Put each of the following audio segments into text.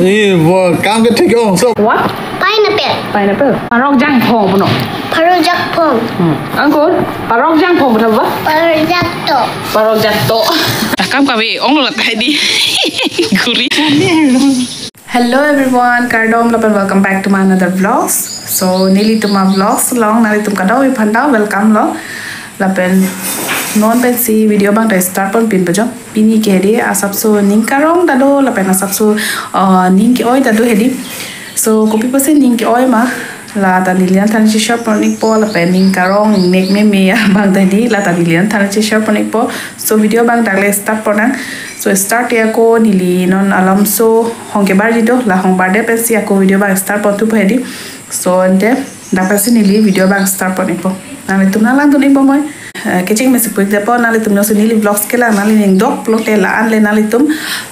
Kam ke take on. So What? Pineapple. Pineapple. Parok jang pong puno. Parojak pong. Angkut. Parok jang pong puno apa? Parojak to. Parok jatto. Kam kabe ong lo tadi. Guri. Hello everyone, Kardom and welcome back to my another vlogs. So nearly to my vlogs long nali tum kadao we phanda welcome lo. Lapen non pen si video bang ta start pon pin bajo. Pini ke di asap so ning karong dado lapen asap so ning ki oi dado hedi. So kopi pase ning ki oi ma la ta nilian tan chi shop pronik po lapen ning karong nek me me bang tadi la ta nilian tan chi shop pronik po. So video bang dagle start ponan. So start ya ko nili non alam so hongke bar jido la hong bar de pensi ako video bang start pon tu pedi. So ente dapat si nili video bang start pon ipo. Nali tum nalang tu ipo moy. Kecing masih puik depo nali tum no nili vlogs ke la nali ning dok vlog te la an le nali tum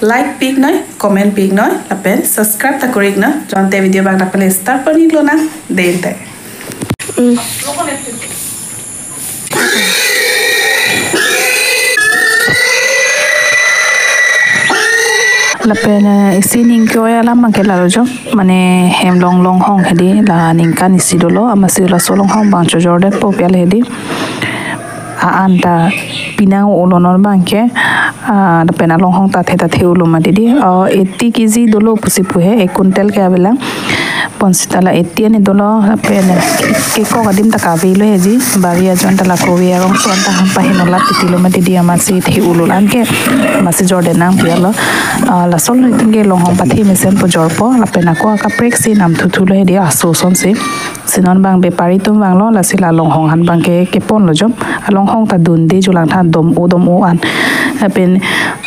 like pig noy comment pig noy lapen subscribe ta korik na jonte video bang dapat start pon ilo na dente. Lapen isi ning kyo ya la mang kela rojo mane hem long hong hedi la ning kan isi dolo amasi la solong hong bang kejordun po pial hedi anta pinang ulonor bangke lapen long hong ta theta theulo ma didi 80 kg dolo pusi puhe 1 kuntal ke abela ponsitala 80 ni dolo lapen ke ko gadim ta ka velo heji baria jonta la ko ya rong sonta pahinola pitilo ma didi amasi theulo lanke masi jordan nang pialo la sol ni tinge long hong pathi mesen po jorpo lapen ako ka prek si nam thuthulo hedi Ason se sinon bang bepari tum bang lo la sila long hong han bang ke pon lo jom long hong ta dun de julang tha dom o an pen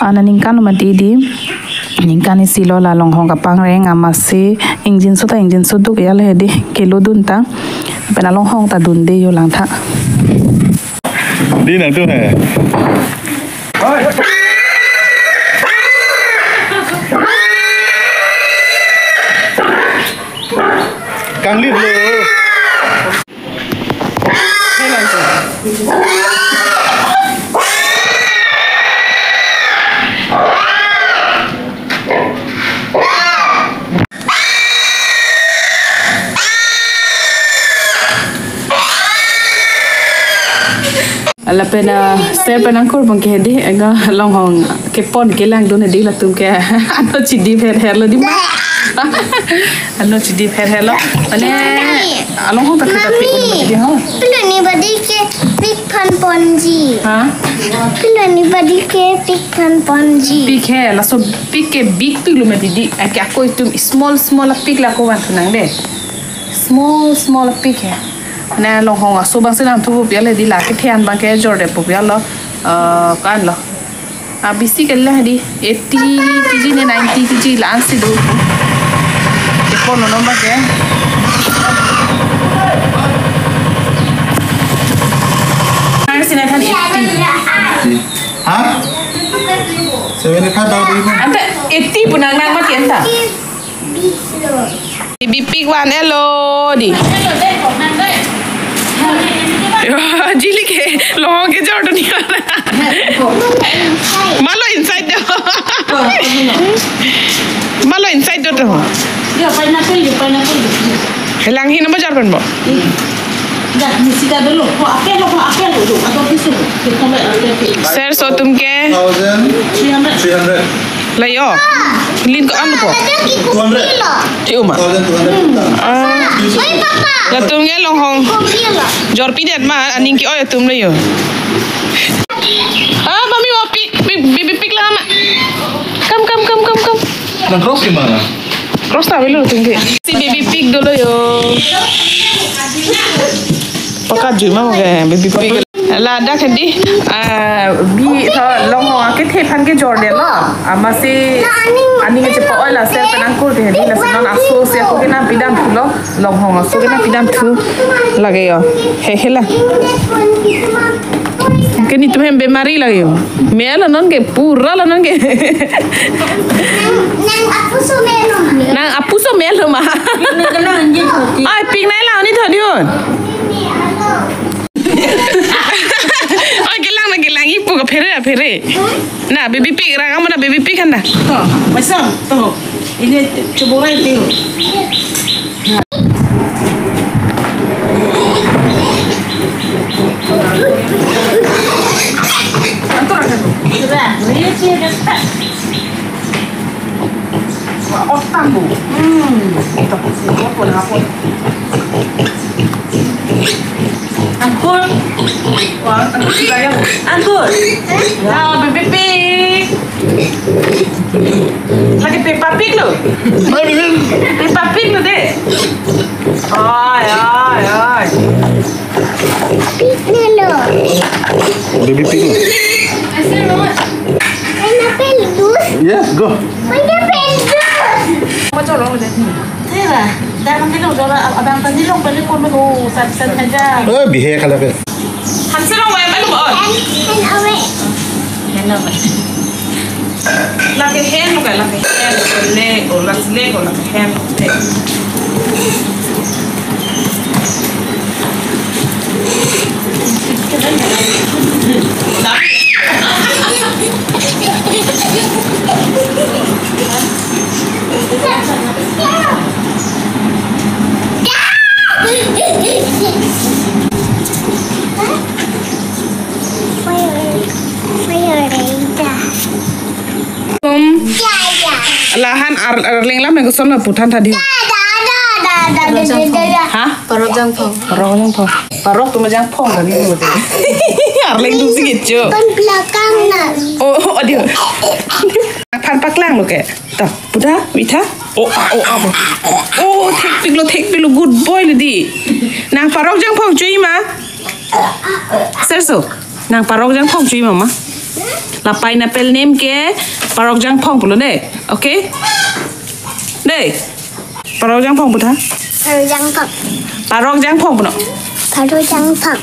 ananing kan ma di ningkan silo la long hong ka pangreng amasi Ingjinso duk yal hedi kilo dun ta pen long hong ta dun de julang tha đi nào tu hè. Càng liệp lửa. Lapen saya penangkur bang ke hedi ega long hong ke pon ke lang don hedi la tum ke ano chidi her lo di ma ano chidi her lo ane long hong ta kita pi un ma di ha Pilo ni badi ke pig pan ponji. ha Pilo ni badi ke pig pan ponji. pig he la so pig ke big pig lo ma di ke ako itum small pig la ko wan tunang de small pig he na long hong so bang senam thu piale di la ke thian bang ke jorde pu pialo kan lo bisi ke la di 80 kg ne 90 kg la ansi do ke kono no ba ke sina than 80 Ha? 75 tao đi không? anta 80 punang nang ma tian ta bibi pig wan hello di Jili ke long ke jordan ni malo inside do to Dia pineapple. helang hin apa jordan bo Dah, mesti dah dulu. Kau apel dulu. Atau tisu. Kita ambil. sir so tum ke 300. layo lin ko ano po 200. ti uma 1200. Oi papa. la tum ke long hong Kopiela. jor pidet ma aning ki oy tum layo mami wa bibi pig la ma kam Dan cross gimana? cross ta velo tum ke si baby pig dolo yo pakat ju ma ke baby pig la dak di bi tha long ho ke the phan ke jordan la amase ani ke pa oila sel penang ko de di la sanan aso se ko ke na pidam thu lo long ho aso ke na pidam thu lage yo hela ke ni tumhe bemari lage yo mela non ke pura la non ke nang apuso melo ma ai ping nai la ni tho di hon ai ke lang ipu ka phere na baby pig ra ka mana baby pig kan da Macam tu. Ini ceburai tu. Sudah, ini sih dah. Otak bu. Tapi sih apa? Angkul. Wah, angkul sudah ya. Angkul. Nah, pipi. Lagi Peppa Pig lo. Peppa Pig lo deh. Ay. Pig na lo. Baby pig lah. Pineapple juice. Yes, go. Pineapple juice. Macam orang ni. Tera, dah nanti lo dah abang tadi lo balik pun baru sat aja. Oh, bihe kalau ke. Hansel orang main malu buat. And away. Hello. Laki hen bukan laki hen, leg, laki hen. Lahan arling lah mereka soal putan tadi. Hah? Parok jangpong. Parok tu macam pong tadi tu. Arling tu sikit je. Kan belakang nak. Oh dia. Pan paklang lo ke? Tak, pudah, Vita. Oh, apa? Oh, take lo good boy le di. Nang parok jangpong cuy ma. Serso. Nang parok jangpong cuy mama. La pineapple name ke parok jangpong pula deh. Okay? Deh. Parok jangpong pudah. Parok jangpong pula. Parok jangpong.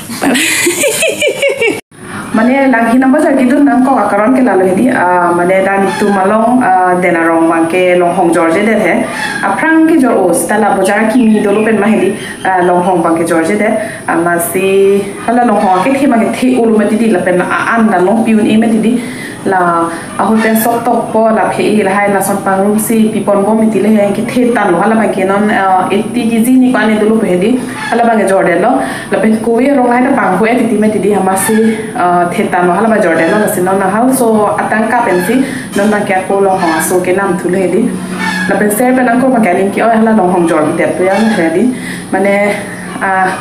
Mane lagi nama saya gitu nang kau akaran ke lalu ini, mane dan itu malong denarong mangke longhong George deh he, aprang ke George setelah bocor kimi dulu pen mahedi longhong mangke George deh, masih kalau longhong ke mangke the ulu mati di lapen an dan long piun mati di la aku pen sok tok po la phe la hai la son pangrum si pipon bo miti le yang ke the tan lo hala mangke non 80 gizi ni kane dulu pehedi hala mangke George lo lapen kowe rong hai na panghu eti mati di hamasi theta no hala ba Jordan no sino na hal so atangka pensi non na kya ko long ha so ke nam thule di la pen se pe na ko ma kanin ki oi hala long hong jor de pe yang he di mane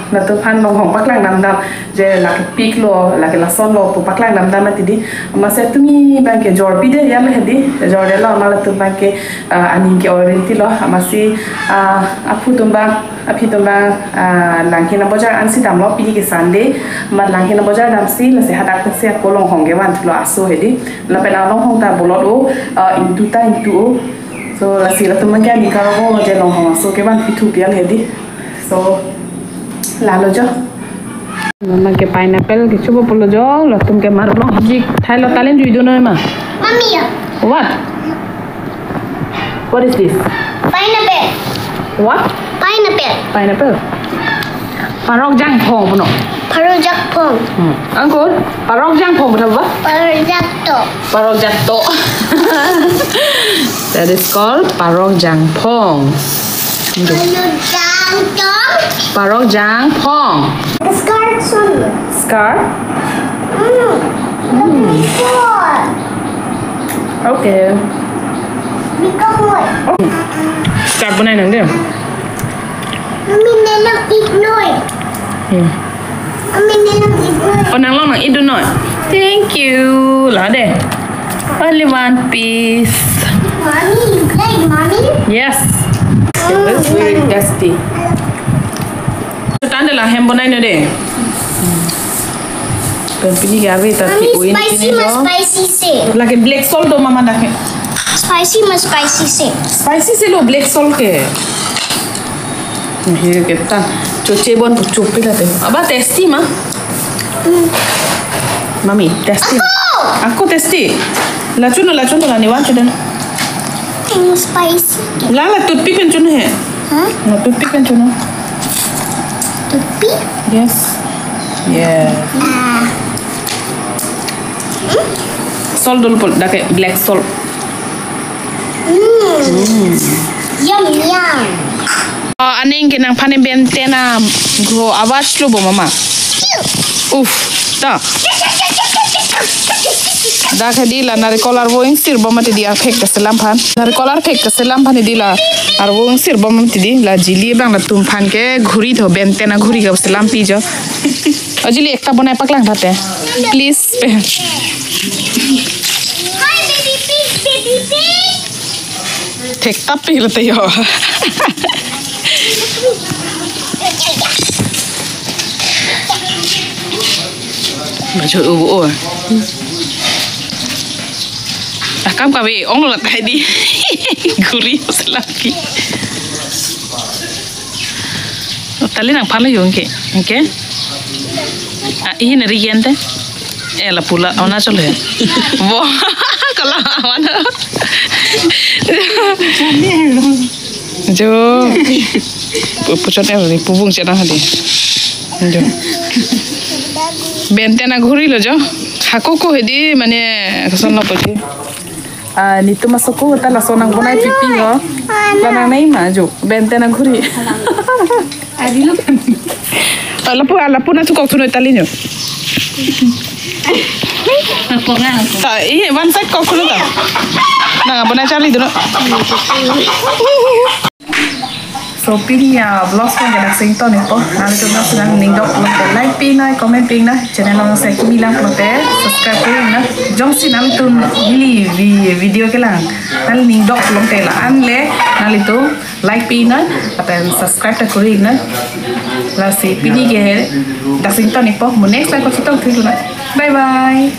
na to phan long hong paklang nam dam je la ke pik lo la ke la son lo pu paklang nam dam ti di ma se tumi ban ke jor pi de ya he di jor de lo ma la tu ban ke anin ke orienti lo ma si apu tumba api tumba langki na bojar ansi dam lo pi ke sande ma langki na bojar dam si la se hadak se ko long hong ge wan lo aso he di la pe na long hong ta bolot o into so la si la tu man ke ni ka ro je long hong so ke wan pi tu pian he di so lalu jo mama ke pineapple ke coba puluh jo lo tum ke maru lo jik thai lo talen ju do no ma Mommy. what is this Pineapple. what pineapple parok jang pong no Parok jangpong. angkut parok jang pong apa Parok jangto. That is called parok jang pong. Parok jang pong. Scar sun. Scar? Okay. Start bunay nang dia. Mami nenang ignoy. Mami nenang ignoy. Oh nang long nang idu noy. Thank you. Lah deh. Only one piece. Mommy, you like mommy? Yes. It was very tasty. Tanda lah hem bunay na deh. Pilih gawe tapi Mommy, spicy mas spicy se. Lagi black salt do mama dah. Spicy mas spicy se. Spicy se lo black salt ke. Ini kita cuci bon cuci lah tu. Abah tasty mah. Mami tasty. Aku tasty. Lacun lah ni wan cudan. Spicy. Lala toothpick kan cun hai. Huh? Na toothpick kan cun. Toothpick? Yes. Yeah. Salt dulu pun dah kayak black salt. Yum yum. Aning kinang panin bentena go awas lo bo mama. Da. Da khadila nari kolar boing sir bomati dia phek ka selam phan. Nari kolar phek ka selam phan dila ar boing sir bomati di la jili bang la tum phan ke घुरी थो bentena घुरी ka selam pi jo. Ajili ekta bonai paklang thate. Please. Hi baby pig, baby pig. Thek tapi late yo. Baca ubu. Kam kabe ong lo tai di. Guri selapi. Tali nang pala yo ngke. Ngke? Ini nari gente. La pula ona chole. Bo. Kala mana. Jo. Puchone ni pubung chena hadi. Jo. Bentena घुरी लो जो हाको को हेदी माने कसन न पची Nitu masoko ta la sonang bonai pipi ho lana nai ma jo bentena घुरी adilo lapu na tu ko tu no talinyo ta one side ko kulo ta na bonai chali do so pilih vlog ko yang sing to ni po nanti tu nak sedang ningdok untuk like pin na comment pin na channel orang saya bilang prote subscribe pin na jom si nanti tu pilih video ke lang nanti ningdok belum tela anle nanti tu like pin na atau subscribe tak kuri na lah si pilih ke dah sing to ni po next like ko kita tu na bye bye